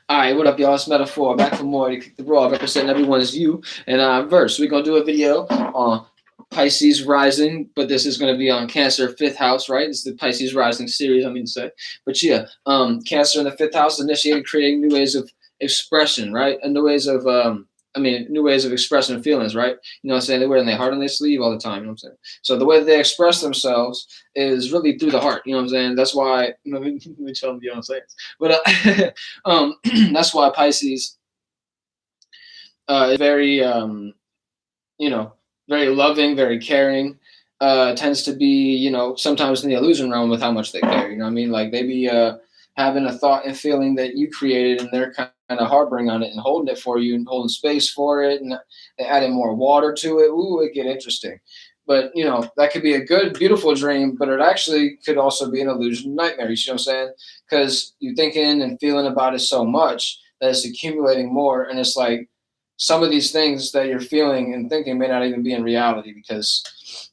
All right, what up, y'all? It's Metaphor. Back for more to kick the raw, representing everyone's you and verse. We're gonna do a video on Pisces rising, but this is gonna be on Cancer fifth house, right? It's the Pisces rising series, I mean to say. But yeah, Cancer in the fifth house initiated creating new ways of expression, right? And new ways of new ways of expressing feelings, right? You know what I'm saying? They wear their heart on their sleeve all the time, you know what I'm saying? So the way that they express themselves is really through the heart, you know what I'm saying? That's why let me tell them, you know what I'm saying? But that's why Pisces is very, you know, very loving, very caring. Tends to be, sometimes in the illusion realm with how much they care. You know what I mean? Like they be having a thought and feeling that you created, and they're kind of harboring on it and holding it for you and holding space for it, and they adding more water to it. Ooh, it get interesting. But that could be a good, beautiful dream, but it actually could also be an illusion nightmare. You see what I'm saying? Because you're thinking and feeling about it so much that it's accumulating more, and it's like some of these things that you're feeling and thinking may not even be in reality because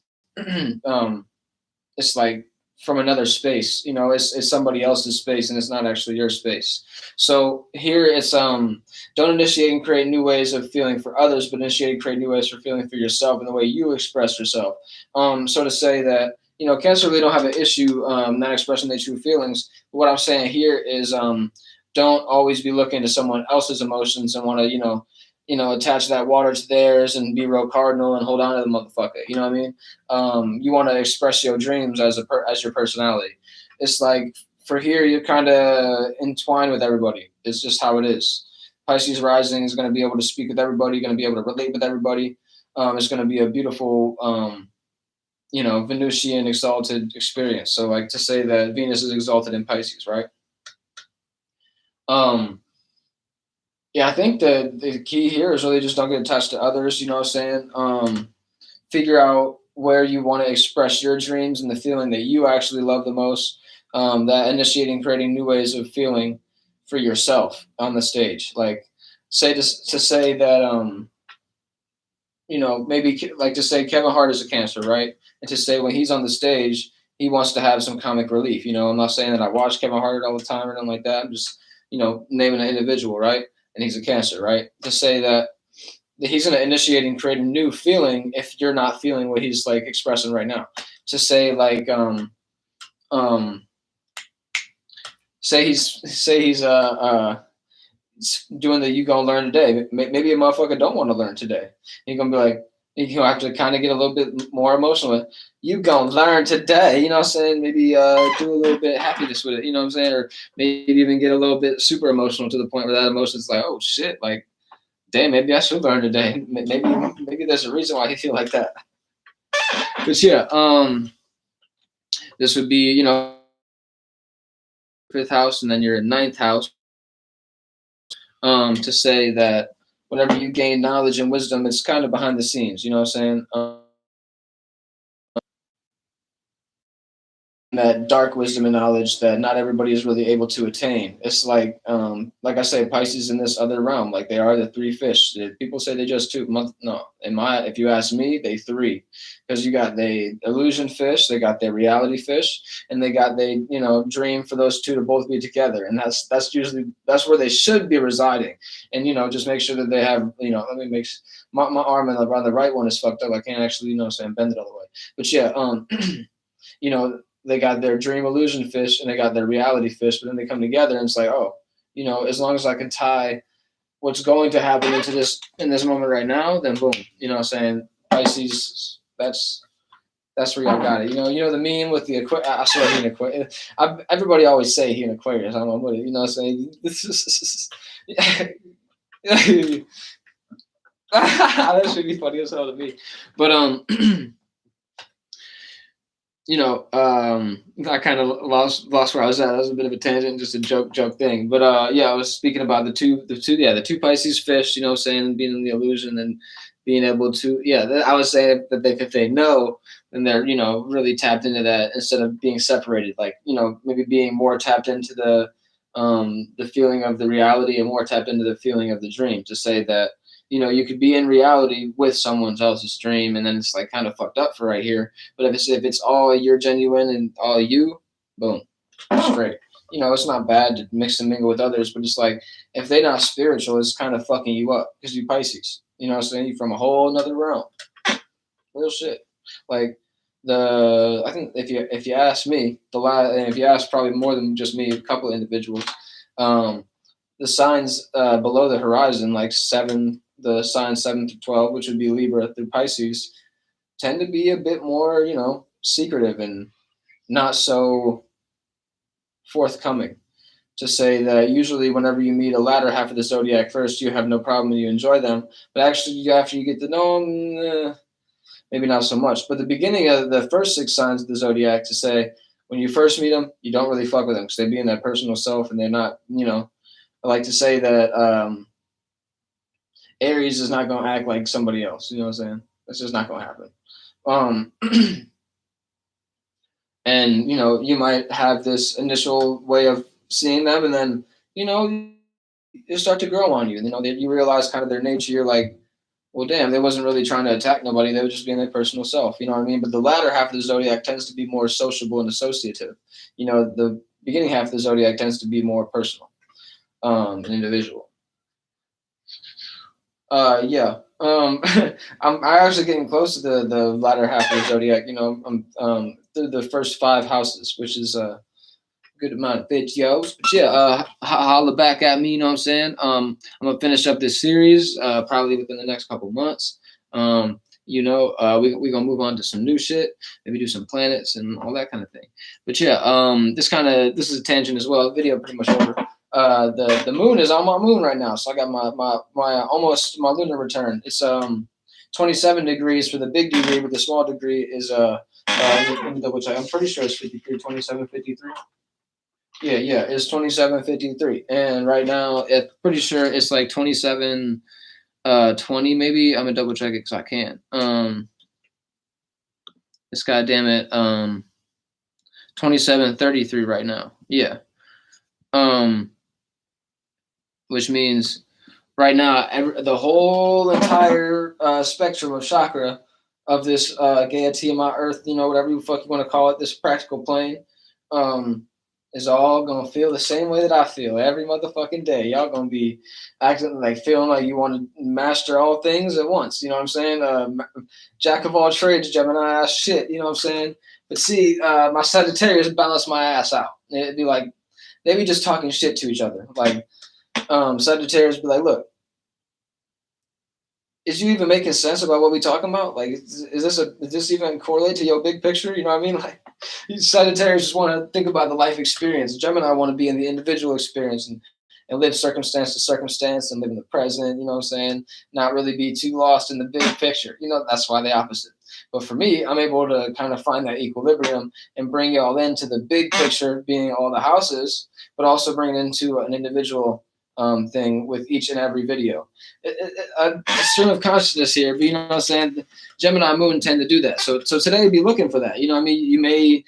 it's like from another space. It's somebody else's space, and it's not actually your space. So here it's don't initiate and create new ways of feeling for others, but initiate and create new ways for feeling for yourself and the way you express yourself. So to say that Cancer really don't have an issue not expressing their true feelings. But what I'm saying here is don't always be looking to someone else's emotions and want to attach that water to theirs and be real cardinal and hold on to the motherfucker. You know what I mean? You want to express your dreams as as your personality. It's like for here, you're kind of entwined with everybody. It's just how it is. Pisces rising is going to be able to speak with everybody, going to be able to relate with everybody. It's going to be a beautiful, Venusian exalted experience. So, like to say that Venus is exalted in Pisces, right? Yeah, I think that the key here is really just don't get attached to others. You know what I'm saying? Figure out where you want to express your dreams and the feeling that you actually love the most. That initiating, creating new ways of feeling for yourself on the stage. Like, say to say that maybe like to say Kevin Hart is a Cancer, right? And to say when he's on the stage, he wants to have some comic relief. I'm not saying that I watch Kevin Hart all the time or nothing like that. I'm just naming an individual, right? And he's a Cancer, right? To say that he's going to initiate and create a new feeling if you're not feeling what he's like expressing right now. To say like um say he's doing the you gonna learn today. Maybe a motherfucker don't want to learn today. You're gonna be like, you have to kind of get a little bit more emotional. You gonna learn today, you know what I'm saying? Maybe do a little bit of happiness with it, you know what I'm saying? Or maybe even get a little bit super emotional to the point where that emotion is like, oh shit, like damn, maybe I should learn today. Maybe there's a reason why you feel like that. But yeah, this would be fifth house, and then you're in ninth house. To say that whenever you gain knowledge and wisdom, it's kind of behind the scenes. You know what I'm saying? That dark wisdom and knowledge that not everybody is really able to attain. It's like I say, Pisces in this other realm, like they are the three fish. People say they just two. No, if you ask me, they three, because you got the illusion fish, they got their reality fish, and they got they dream for those two to both be together, and that's where they should be residing. And just make sure that they have let me make my arm on the right one is fucked up. I can't actually bend it all the way. But yeah, they got their dream illusion fish and they got their reality fish, but then they come together and it's like, oh, as long as I can tie what's going to happen into this in this moment right now, then boom, what I'm saying? Pisces, that's where y'all got it. The meme with the Aquarius. I swear he an Aquarius. Everybody always say he an Aquarius. I'm with it. You know what I'm saying? That should be funny as hell to me. But I kind of lost where I was at. That was a bit of a tangent, just a joke thing. But yeah, I was speaking about the two Pisces fish. Saying being in the illusion and being able to, I was saying that if they know, then they're really tapped into that instead of being separated. Like maybe being more tapped into the feeling of the reality and more tapped into the feeling of the dream. To say that you could be in reality with someone else's dream, and then it's like kind of fucked up for right here. But if it's all you're genuine and all you, boom, straight. you know, it's not bad to mix and mingle with others, but it's like if they're not spiritual, it's kind of fucking you up because you Pisces. You know what I'm saying? You from a whole nother realm. Real shit. Like I think if you ask me, and if you ask probably more than just me, a couple of individuals, um, the signs below the horizon, like the signs 7 through 12, which would be Libra through Pisces, tend to be a bit more, you know, secretive and not so forthcoming. To say that usually whenever you meet a latter half of the zodiac first, you have no problem and you enjoy them, but actually after you get to know them, maybe not so much. But the beginning of the first 6 signs of the zodiac, to say when you first meet them, you don't really fuck with them because they be in their personal self and they're not, you know. I like to say that Aries is not going to act like somebody else. You know what I'm saying? That's just not going to happen. Um, and you know, you might have this initial way of seeing them, and then you know, they start to grow on you. You know, you realize kind of their nature. You're like, well, damn, they wasn't really trying to attack nobody. They were just being their personal self. You know what I mean? But the latter half of the zodiac tends to be more sociable and associative. You know, the beginning half of the zodiac tends to be more personal, and individual. Yeah. I'm actually getting close to the latter half of the zodiac. You know, I'm through the first 5 houses, which is good amount of videos. But yeah, holla back at me, you know what I'm saying? I'm gonna finish up this series probably within the next couple months. You know, we gonna move on to some new shit, maybe do some planets and all that kind of thing. But yeah, this is a tangent as well. Video pretty much over. The moon is on my moon right now, so I got my almost my lunar return. It's 27 degrees for the big degree, but the small degree is let me double check. I'm pretty sure it's 53, 27, 53. Yeah, it's 27:53, and right now, pretty sure it's like 27, 20 maybe. I'm gonna double check it because I can. It's goddamn it, 27:33 right now. Yeah. Which means right now, the whole entire spectrum of chakra of this gaiety of my earth, you know, whatever you fuck you want to call it, this practical plane, is all gonna feel the same way that I feel every motherfucking day. Y'all gonna be acting like feeling like you want to master all things at once. You know what I'm saying? Jack of all trades, Gemini ass shit. You know what I'm saying? But see, my Sagittarius balance my ass out. It'd be like they be just talking shit to each other. Like Sagittarius be like, look, is you even making sense about what we talking about? Like, is this even correlate to your big picture? You know what I mean? Like, Sagittarius just want to think about the life experience. Gemini want to be in the individual experience and live circumstance to circumstance and live in the present. You know what I'm saying? Not really be too lost in the big picture. You know, that's why they opposite. But for me, I'm able to kind of find that equilibrium and bring y'all into the big picture, being all the houses, but also bring it into an individual thing with each and every video. A stream of consciousness here, but you know what I'm saying? Gemini moon tend to do that. So today be looking for that. You know what I mean? You may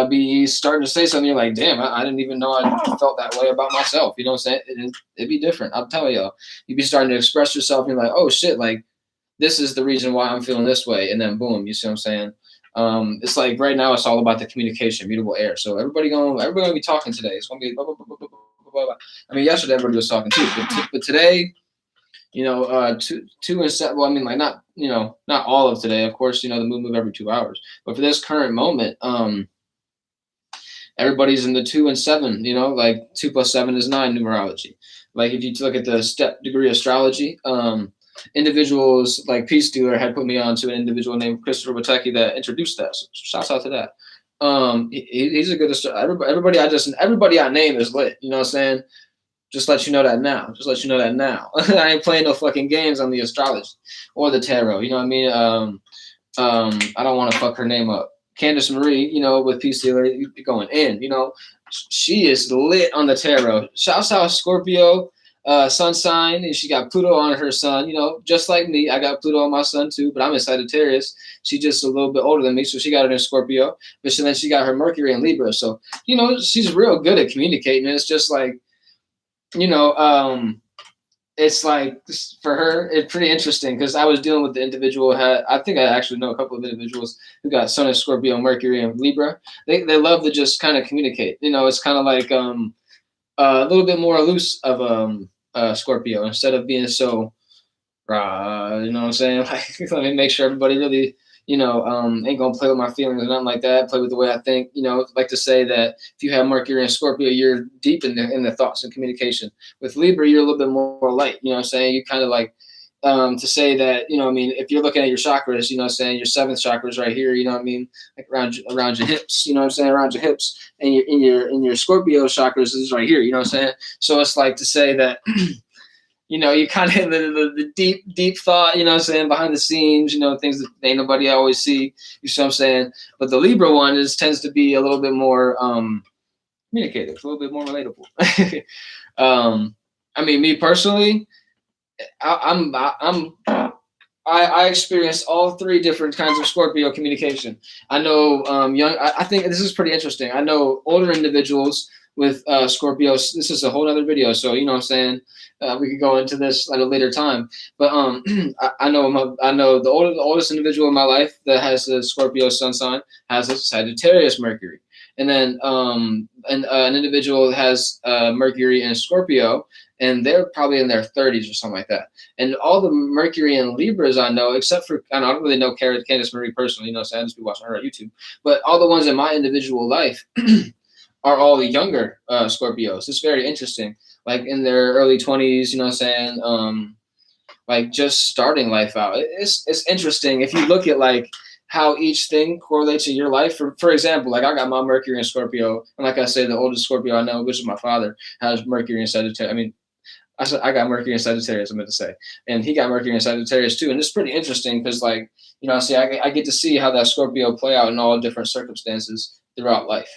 be starting to say something, you're like, damn, I didn't even know I felt that way about myself. You know what I'm saying? It'd be different. I'll tell y'all. You'd be starting to express yourself, and you're like, oh shit, like this is the reason why I'm feeling this way. And then boom, you see what I'm saying? It's like right now it's all about the communication, beautiful air. So everybody gonna be talking today. It's gonna be blah, blah, blah, blah, blah, blah, blah. I mean, yesterday everybody was talking too, but today, you know, 2 and 7. Well, I mean, like not all of today, of course. You know, the moon move every 2 hours, but for this current moment, everybody's in the 2 and 7. You know, like 2 plus 7 is 9 numerology. Like if you look at the step degree astrology, individuals like Peace Dealer had put me on to an individual named Christopher Watecki that introduced that. So shouts out to that. He's a good everybody I name is lit. You know what I'm saying? Just let you know that now. Just let you know that now. I ain't playing no fucking games on the astrology or the tarot. You know what I mean? I don't want to fuck her name up. Candace Marie, you know, with Peace Dealer, you be going in. You know, she is lit on the tarot. Shouts out Scorpio, sun sign, and she got Pluto on her sun. You know, just like me, I got Pluto on my sun too, but I'm in Sagittarius. She's just a little bit older than me, so she got it in Scorpio. But then she got her Mercury in Libra. So, you know, she's real good at communicating. And it's just like, you know, it's like for her, it's pretty interesting because I was dealing with the individual who had, I think I actually know a couple of individuals who got Sun in Scorpio, Mercury, and Libra. They love to just kind of communicate. You know, it's kind of like a little bit more loose of Scorpio instead of being so you know what I'm saying? Like, let me make sure everybody really, ain't gonna play with my feelings or nothing like that. Play with the way I think. You know, like to say that if you have Mercury and Scorpio, you're deep in the thoughts and communication. With Libra, you're a little bit more light. You know what I'm saying? You kind of like to say that, you know what I mean, if you're looking at your chakras, you know what I'm saying, your seventh chakra is right here, you know what I mean, like around your hips, you know what I'm saying, around your hips, and your Scorpio chakras is right here, you know what I'm saying? So it's like to say that you kind of in the deep thought, you know what I'm saying, behind the scenes, things that ain't nobody always see, you see what I'm saying? But the Libra one tends to be a little bit more communicative, a little bit more relatable. I mean, me personally, I experienced all three different kinds of Scorpio communication. I know I think this is pretty interesting. I know older individuals with Scorpios. This is a whole other video, so you know what I'm saying. We could go into this at a later time. But I know the oldest individual in my life that has a Scorpio sun sign has a Sagittarius Mercury, and then an individual that has Mercury in Scorpio, and they're probably in their 30s or something like that. And all the Mercury and Libras I know, except for, I don't really know Candace Marie personally, so I just be watching her on YouTube. But all the ones in my individual life are all the younger Scorpios. It's very interesting. Like in their early 20s, you know what I'm saying? Like just starting life out. It's interesting if you look at like how each thing correlates in your life. For example, like I got my Mercury in Scorpio, and like I said, the oldest Scorpio I know, which is my father, has Mercury in Sagittarius. I mean, I got Mercury in Sagittarius, I meant to say. And he got Mercury in Sagittarius too. And it's pretty interesting because, like, I get to see how that Scorpio play out in all different circumstances throughout life.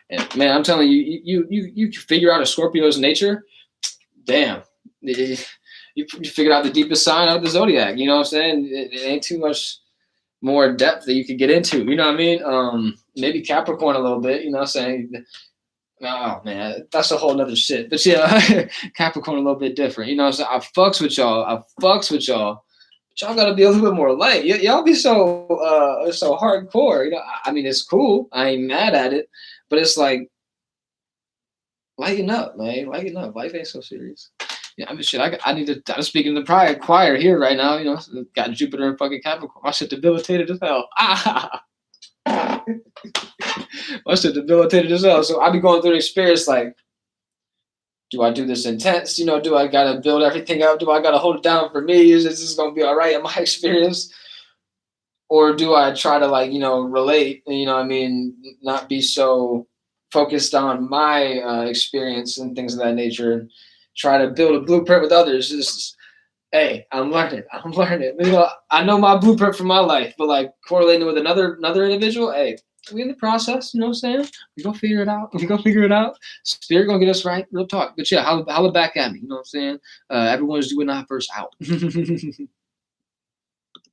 And man, I'm telling you, you figure out a Scorpio's nature, damn. You figured out the deepest sign of the zodiac. You know what I'm saying? It ain't too much more depth that you could get into. You know what I mean? Maybe Capricorn a little bit. You know what I'm saying? Oh man, that's a whole nother shit. But yeah, Capricorn a little bit different. You know what I'm saying? I fucks with y'all. But y'all gotta be a little bit more light. Y'all be so hardcore. I mean, it's cool. I ain't mad at it, but it's like lighten up, man. Lighten up. Life ain't so serious. Yeah, I mean, shit. I'm speaking to the choir here right now. Got Jupiter and fucking Capricorn. My shit debilitated as hell. My shit debilitated as hell. So I be going through the experience like, do I do this intense? Do I gotta build everything up? Do I gotta hold it down for me? Is this gonna be all right in my experience? Or do I try to relate and I mean, not be so focused on my experience and things of that nature, and try to build a blueprint with others? Hey, I'm learning. I know my blueprint for my life, but like correlating with another individual, hey, we in the process, you know what I'm saying? We gonna figure it out. Spirit gonna get us right, real talk. But yeah, holla back at me, you know what I'm saying? Everyone's doing that first out.